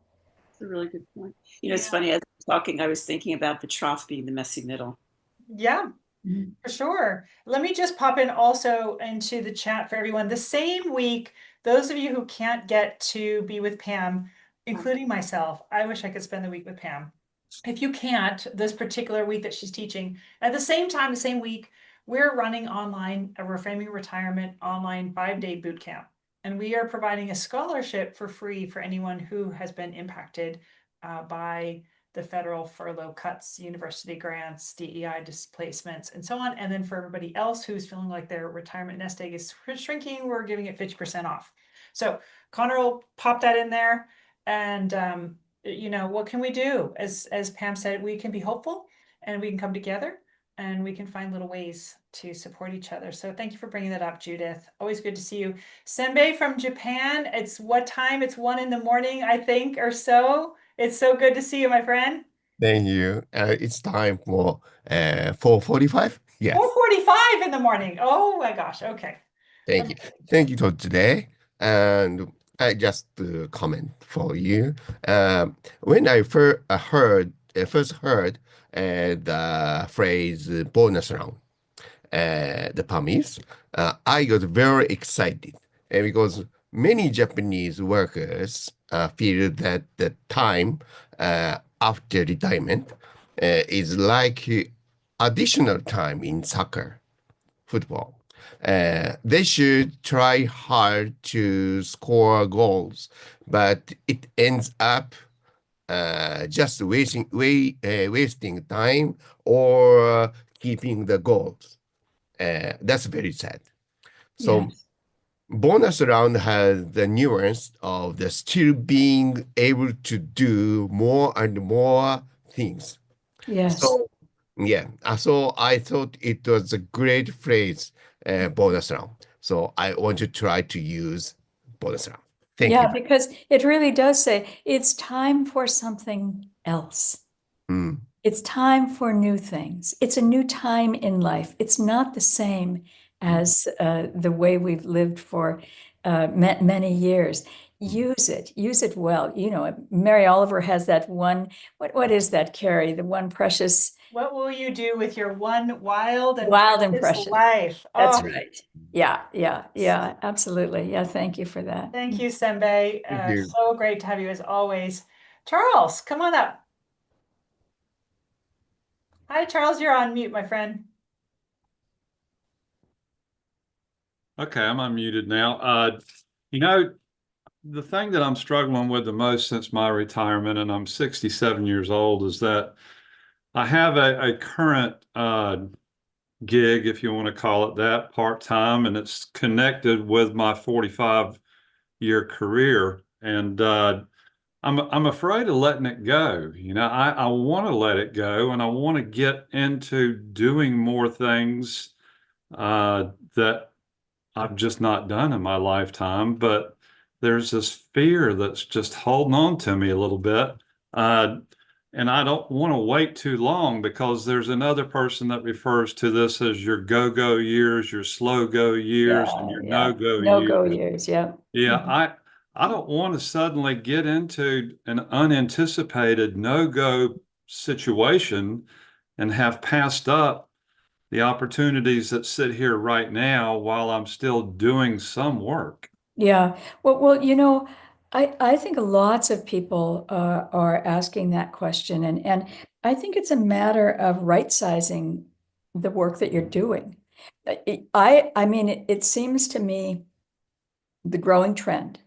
That's a really good point. It's funny, as I was talking, I was thinking about the trough being the messy middle. Yeah, for sure. Let me just pop in also into the chat for everyone. The same week, those of you who can't get to be with Pam, including myself, I wish I could spend the week with Pam. If you can't, this particular week that she's teaching, at the same time, the same week, we're running online a Reframing Retirement online 5-day boot camp. And we are providing a scholarship for free for anyone who has been impacted by the federal furlough cuts, university grants, DEI displacements, and so on. And then for everybody else who's feeling like their retirement nest egg is shrinking, we're giving it 50% off. So Connor will pop that in there. And what can we do? As Pam said, we can be hopeful and we can come together and we can find little ways to support each other. So thank you for bringing that up, Judith. Always good to see you. Senbei from Japan, it's what time? It's 1 a.m, I think, or so. It's so good to see you, my friend. Thank you. It's time for 4:45. Yes. 4:45 in the morning. Oh my gosh. Okay. Thank you. Thank you for today. And I just comment for you. When I first heard the phrase bonus round, the Pamis, I got very excited because many Japanese workers feel that the time after retirement is like additional time in soccer, football. They should try hard to score goals, but it ends up just wasting time or keeping the goals. That's very sad. So Yes. bonus round has the nuance of the still being able to do more and more things. Yes. So yeah, so I thought it was a great phrase, bonus round. So I want to try to use bonus round. Thank Yeah, you. because it really does say it's time for something else. Mm, It's time for new things. It's a new time in life. It's not the same as the way we've lived for many years. Use it well. You know, Mary Oliver has that one, what is that, Carrie? The one precious, What will you do with your one wild and precious precious. life? That's Oh, right. Yeah, absolutely. Yeah, thank you for that. thank you, Senbei. thank you. So great to have you as always. Charles, come on up. Hi, Charles, you're on mute, my friend. Okay, I'm unmuted now. You know, the thing that I'm struggling with the most since my retirement, and I'm 67 years old, is that I have a current gig, if you want to call it that, part-time, and it's connected with my 45-year career. And I'm afraid of letting it go. You know, I want to let it go, and I want to get into doing more things that I've just not done in my lifetime, but there's this fear that's just holding on to me a little bit. Uh, and I don't want to wait too long because there's another person that refers to this as your go-go years, your slow-go years, and your no-go No-go years. years. Yeah. Yeah, Mhm. I don't want to suddenly get into an unanticipated no-go situation and have passed up the opportunities that sit here right now while I'm still doing some work. Yeah. Well, you know, I think lots of people are asking that question, and I think it's a matter of right sizing the work that you're doing. I mean, it seems to me the growing trend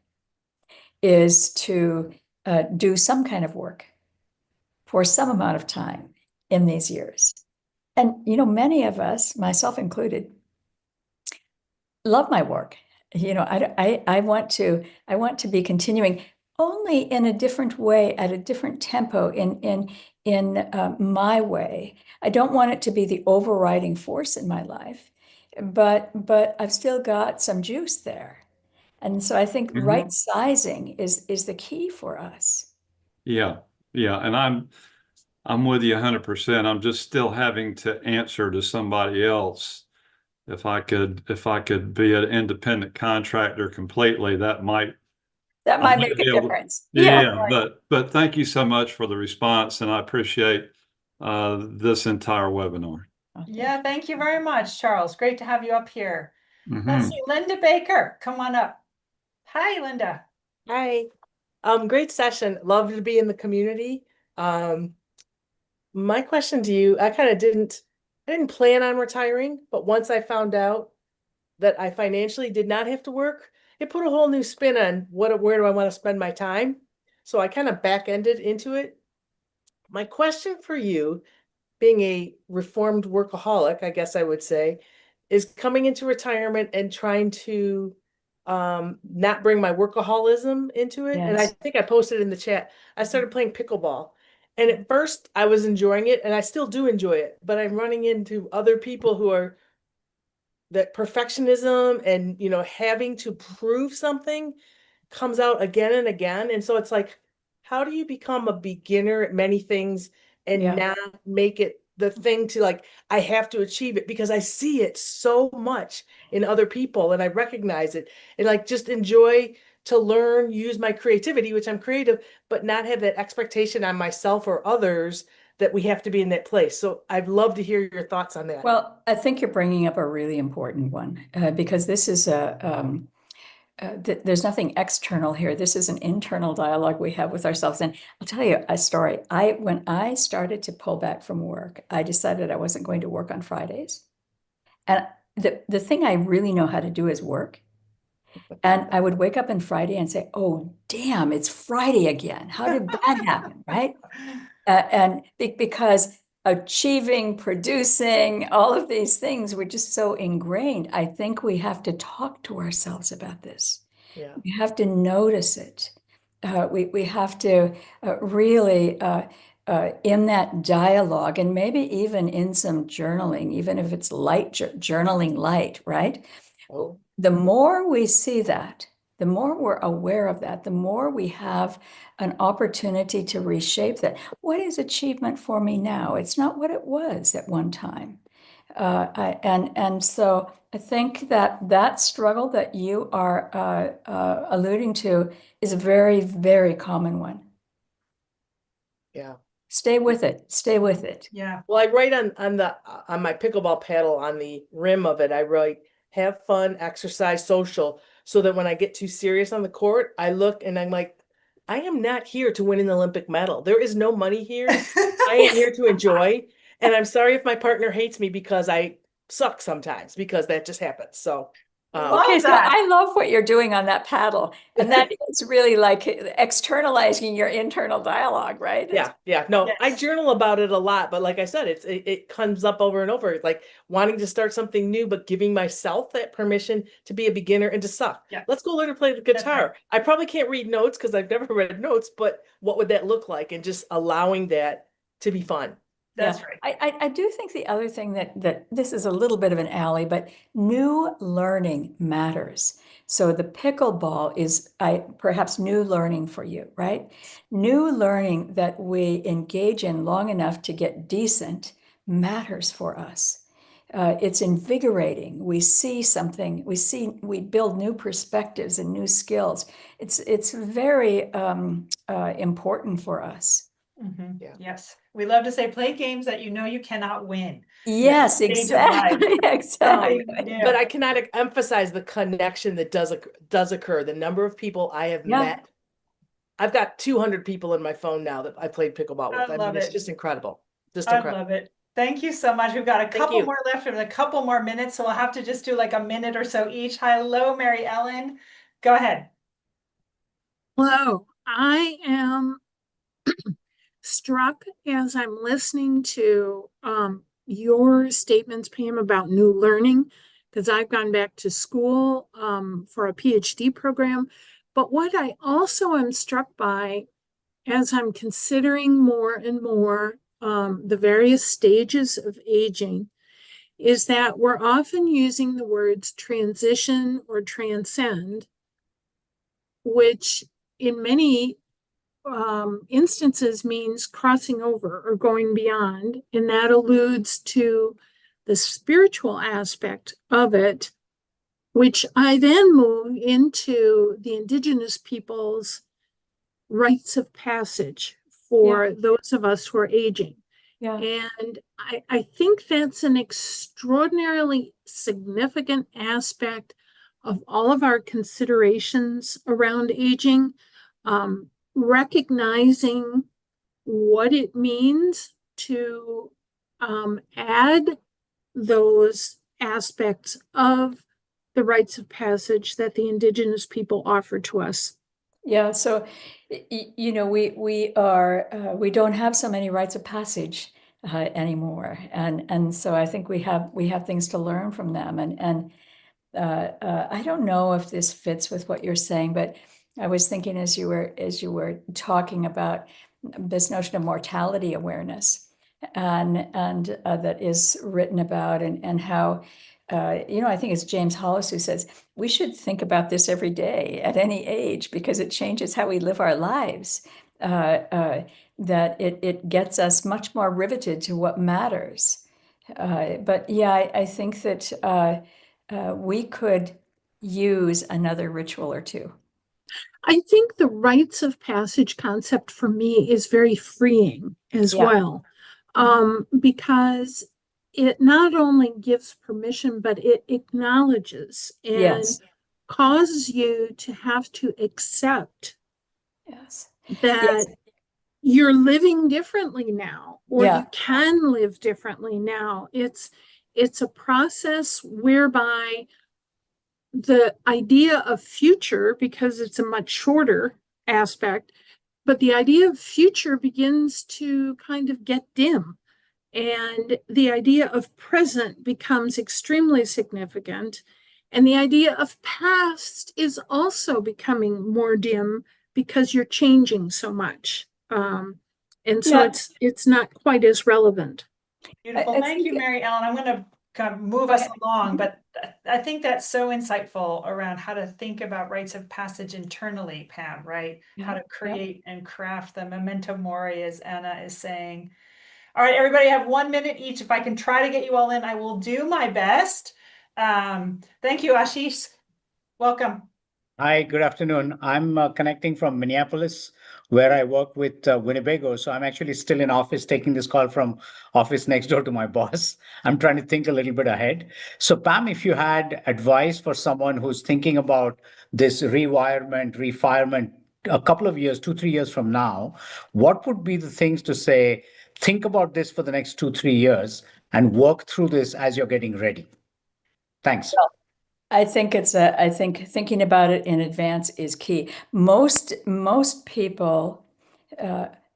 is to do some kind of work for some amount of time in these years. And, you know, many of us, myself included, love my work. You know, I want to be continuing only in a different way, at a different tempo, in my way. I don't want it to be the overriding force in my life, but I've still got some juice there. And so I think right sizing is the key for us. Yeah, yeah, and I'm with you 100%. I'm just still having to answer to somebody else. If I could be an independent contractor completely, That I might might make a be able to. difference. Yeah. Yeah, but thank you so much for the response, and I appreciate this entire webinar. Yeah, thank you very much, Charles. Great to have you up here. Let's Mhm. see, Linda Baker, come on up. Hi, Linda. Hi. Great session. Love to be in the community. My question to you, I didn't plan on retiring, but once I found out that I financially did not have to work, it put a whole new spin on where do I want to spend my time. So I kind of back-ended into it. My question for you, being a reformed workaholic, I guess I would say, is coming into retirement and trying to not bring my workaholism into it. And I Yes. think I posted in the chat, I started playing pickleball. And at first I was enjoying it and I still do enjoy it, but I'm running into other people who are that perfectionism and, you know, having to prove something comes out again and again. And so it's like, how do you become a beginner at many things and Yeah. not make it the thing to like, I have to achieve it because I see it so much in other people and I recognize it and like just enjoy to learn, use my creativity, which I'm creative, but not have that expectation on myself or others that we have to be in that place. So I'd love to hear your thoughts on that. Well, I think you're bringing up a really important one because this is there's nothing external here. This is an internal dialogue we have with ourselves. And I'll tell you a story. When I started to pull back from work, I decided I wasn't going to work on Fridays. And the thing I really know how to do is work. And I would wake up on Friday and say, oh, damn, it's Friday again. How did that happen, right? Because achieving, producing, all of these things were just so ingrained. I think we have to talk to ourselves about this. Yeah. We have to notice it. We have to really, in that dialogue, and maybe even in some journaling, even if it's light, journaling light, right? Oh. The more we see that, the more we're aware of that, the more we have an opportunity to reshape that. What is achievement for me now? It's not what it was at one time. And so I think that struggle that you are alluding to is a very, very common one. Yeah. Stay with it. Stay with it. Yeah. Well, I write on my pickleball paddle on the rim of it, I write, have fun, exercise, social, so that when I get too serious on the court, I look and I'm like, I am not here to win an Olympic medal. There is no money here. I am here to enjoy. And I'm sorry if my partner hates me because I suck sometimes, because that just happens. So Okay, so I love what you're doing on that paddle. And that is really like externalizing your internal dialogue, right? Yeah. No, Yes. I journal about it a lot, but like I said, it comes up over and over. It's like wanting to start something new, but giving myself that permission to be a beginner and to suck. Yeah. Let's go learn to play the guitar. right. I probably can't read notes because I've never read notes, but what would that look like? And just allowing that to be fun. That's Yeah. right. I do think the other thing that this is a little bit of an alley, but new learning matters. So the pickleball is perhaps new learning for you, right? New learning that we engage in long enough to get decent matters for us. It's invigorating. We see something, we build new perspectives and new skills. It's very important for us. Yeah. Yes. We love to say play games that you know you cannot win. Yes, Stage of life. exactly, exactly. Something new. But I cannot emphasize the connection that does occur. The number of people I have Yeah. met. I've got 200 people in my phone now that I played pickleball with. I I love mean, it's it. just incredible. Just I incredible. love it. Thank you so much. We've got a couple you. more left with a couple more minutes, so we'll have to just do like a minute or so each. Hello, Mary Ellen. Go ahead. Hello, I am struck as I'm listening to your statements, Pam, about new learning, because I've gone back to school for a PhD program. But what I also am struck by as I'm considering more and more the various stages of aging is that we're often using the words transition or transcend, which in many instances means crossing over or going beyond, and that alludes to the spiritual aspect of it, which I then move into the indigenous peoples' rites of passage for those of us who are aging. Yeah. And I think that's an extraordinarily significant aspect of all of our considerations around aging. Recognizing what it means to add those aspects of the rites of passage that the indigenous people offer to us. Yeah, so you know, we don't have so many rites of passage anymore, and so I think we have things to learn from them, and I don't know if this fits with what you're saying, but I was thinking as you were talking about this notion of mortality awareness, and that is written about, and how you know, I think it's James Hollis who says we should think about this every day at any age because it changes how we live our lives. That it gets us much more riveted to what matters. But yeah, I think that we could use another ritual or two. I think the rites of passage concept for me is very freeing as well, because it not only gives permission, but it acknowledges and causes you to have to accept that you're living differently now, or you can live differently now. It's It's a process whereby the idea of future, because it's a much shorter aspect, but the idea of future begins to kind of get dim. And the idea of present becomes extremely significant. And the idea of past is also becoming more dim because you're changing so much. And so Yeah. it's not quite as relevant. Beautiful. I Thank you, think- Mary Ellen. I'm going to kind of move Go us ahead. along, but I think that's so insightful around how to think about rites of passage internally, Pam, right? How to create and craft the memento mori, as Anna is saying. All right, everybody have 1 minute each. If I can try to get you all in, I will do my best. Thank you, Ashish. Welcome. Hi, good afternoon. I'm connecting from Minneapolis, where I work with Winnebago. So I'm actually still in office taking this call from office next door to my boss. I'm trying to think a little bit ahead. So Pam, if you had advice for someone who's thinking about this refirement a couple of years, 2, 3 years from now, what would be the things to say, think about this for the next 2, 3 years and work through this as you're getting ready? Thanks. I think I think thinking about it in advance is key. Most people,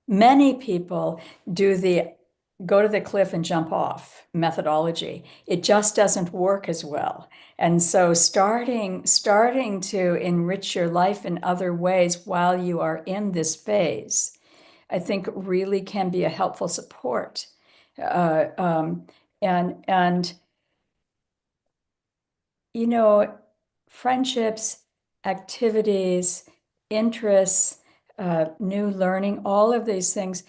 many people go to the cliff and jump off methodology. It just doesn't work as well. And so starting to enrich your life in other ways while you are in this phase, I think really can be a helpful support. And you know, friendships, activities, interests, new learning, all of these things,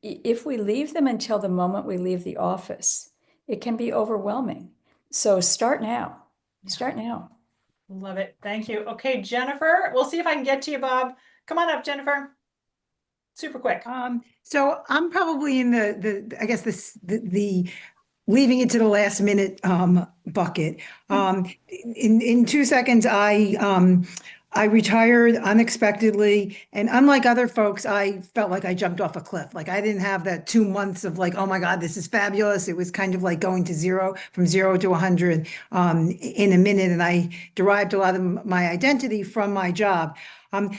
if we leave them until the moment we leave the office, it can be overwhelming. So start now. Start now. Love it. Thank you. Okay, Jennifer, we'll see if I can get to you, Bob. Come on up, Jennifer. Super quick. So I'm probably in the leaving it to the last minute bucket. In 2 seconds, I retired unexpectedly, and unlike other folks, I felt like I jumped off a cliff. Like I didn't have that 2 months of like, oh my God, this is fabulous. It was kind of like going to from 0 to 100 in a minute, and I derived a lot of my identity from my job.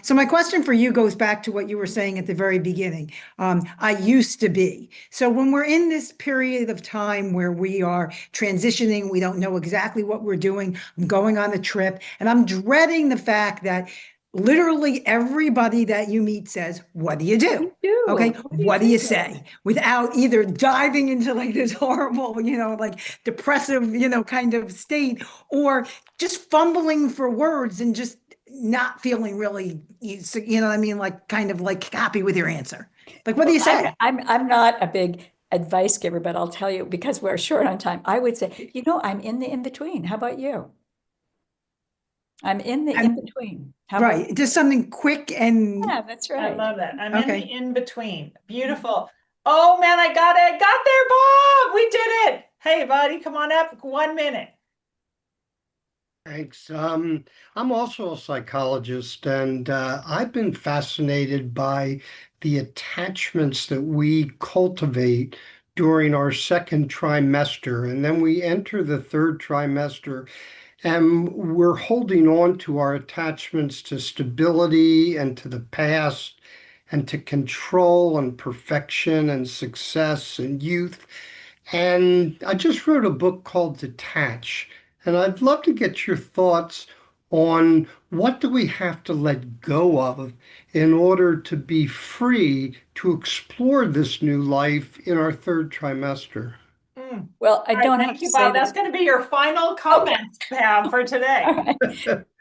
So my question for you goes back to what you were saying at the very beginning. I used to be. So when we're in this period of time where we are transitioning, we don't know exactly what we're doing. I'm going on a trip, and I'm dreading the fact that literally everybody that you meet says, what do you do? Okay, what do you say? Without either diving into like this horrible, like depressive, kind of state, or just fumbling for words and just not feeling really, what I mean, like kind of like happy with your answer. Like, what do you say? I'm not a big advice giver, but I'll tell you, because we're short on time, I would say, I'm in the in-between. How about you? I'm in the in-between. Right. Just something quick and. Yeah, that's right. I love that. I'm in the in-between. Beautiful. Oh man, I got it. Got there, Bob. We did it. Hey, buddy, come on up. 1 minute. Thanks. I'm also a psychologist, and I've been fascinated by the attachments that we cultivate during our second trimester. And then we enter the third trimester, and we're holding on to our attachments to stability and to the past and to control and perfection and success and youth. And I just wrote a book called Detach. And I'd love to get your thoughts on what do we have to let go of in order to be free to explore this new life in our third trimester. Well, I don't have thank to you, say Bob. that. That's going to be your final comment, Pam, for today.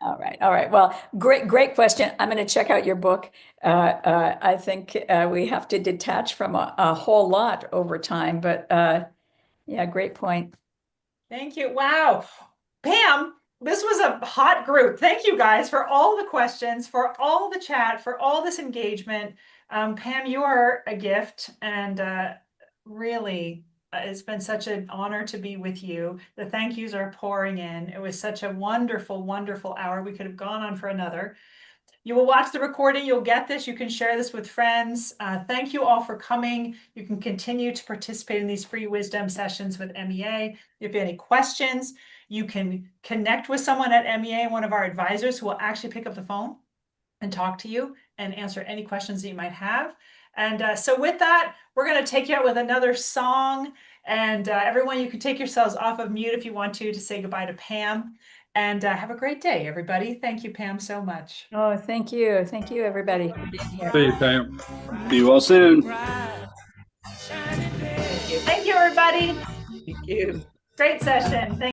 All right. Well, great question. I'm going to check out your book. I think we have to detach from a whole lot over time, but yeah, great point. Thank you. Wow. Pam, this was a hot group. Thank you guys for all the questions, for all the chat, for all this engagement. Pam, you are a gift, and really, it's been such an honor to be with you. The thank yous are pouring in. It was such a wonderful, wonderful hour. We could have gone on for another. You will watch the recording. You'll get this. You can share this with friends. Thank you all for coming. You can continue to participate in these free wisdom sessions with MEA. If you have any questions, you can connect with someone at MEA, one of our advisors, who will actually pick up the phone and talk to you and answer any questions that you might have. And so with that, we're going to take you out with another song. And everyone, you can take yourselves off of mute if you want to say goodbye to Pam. And have a great day, everybody. Thank you, Pam, so much. Oh, thank you. Thank you, everybody, for being here. See you, Pam. Be well soon. Thank you, everybody. Thank you. Great session. Thank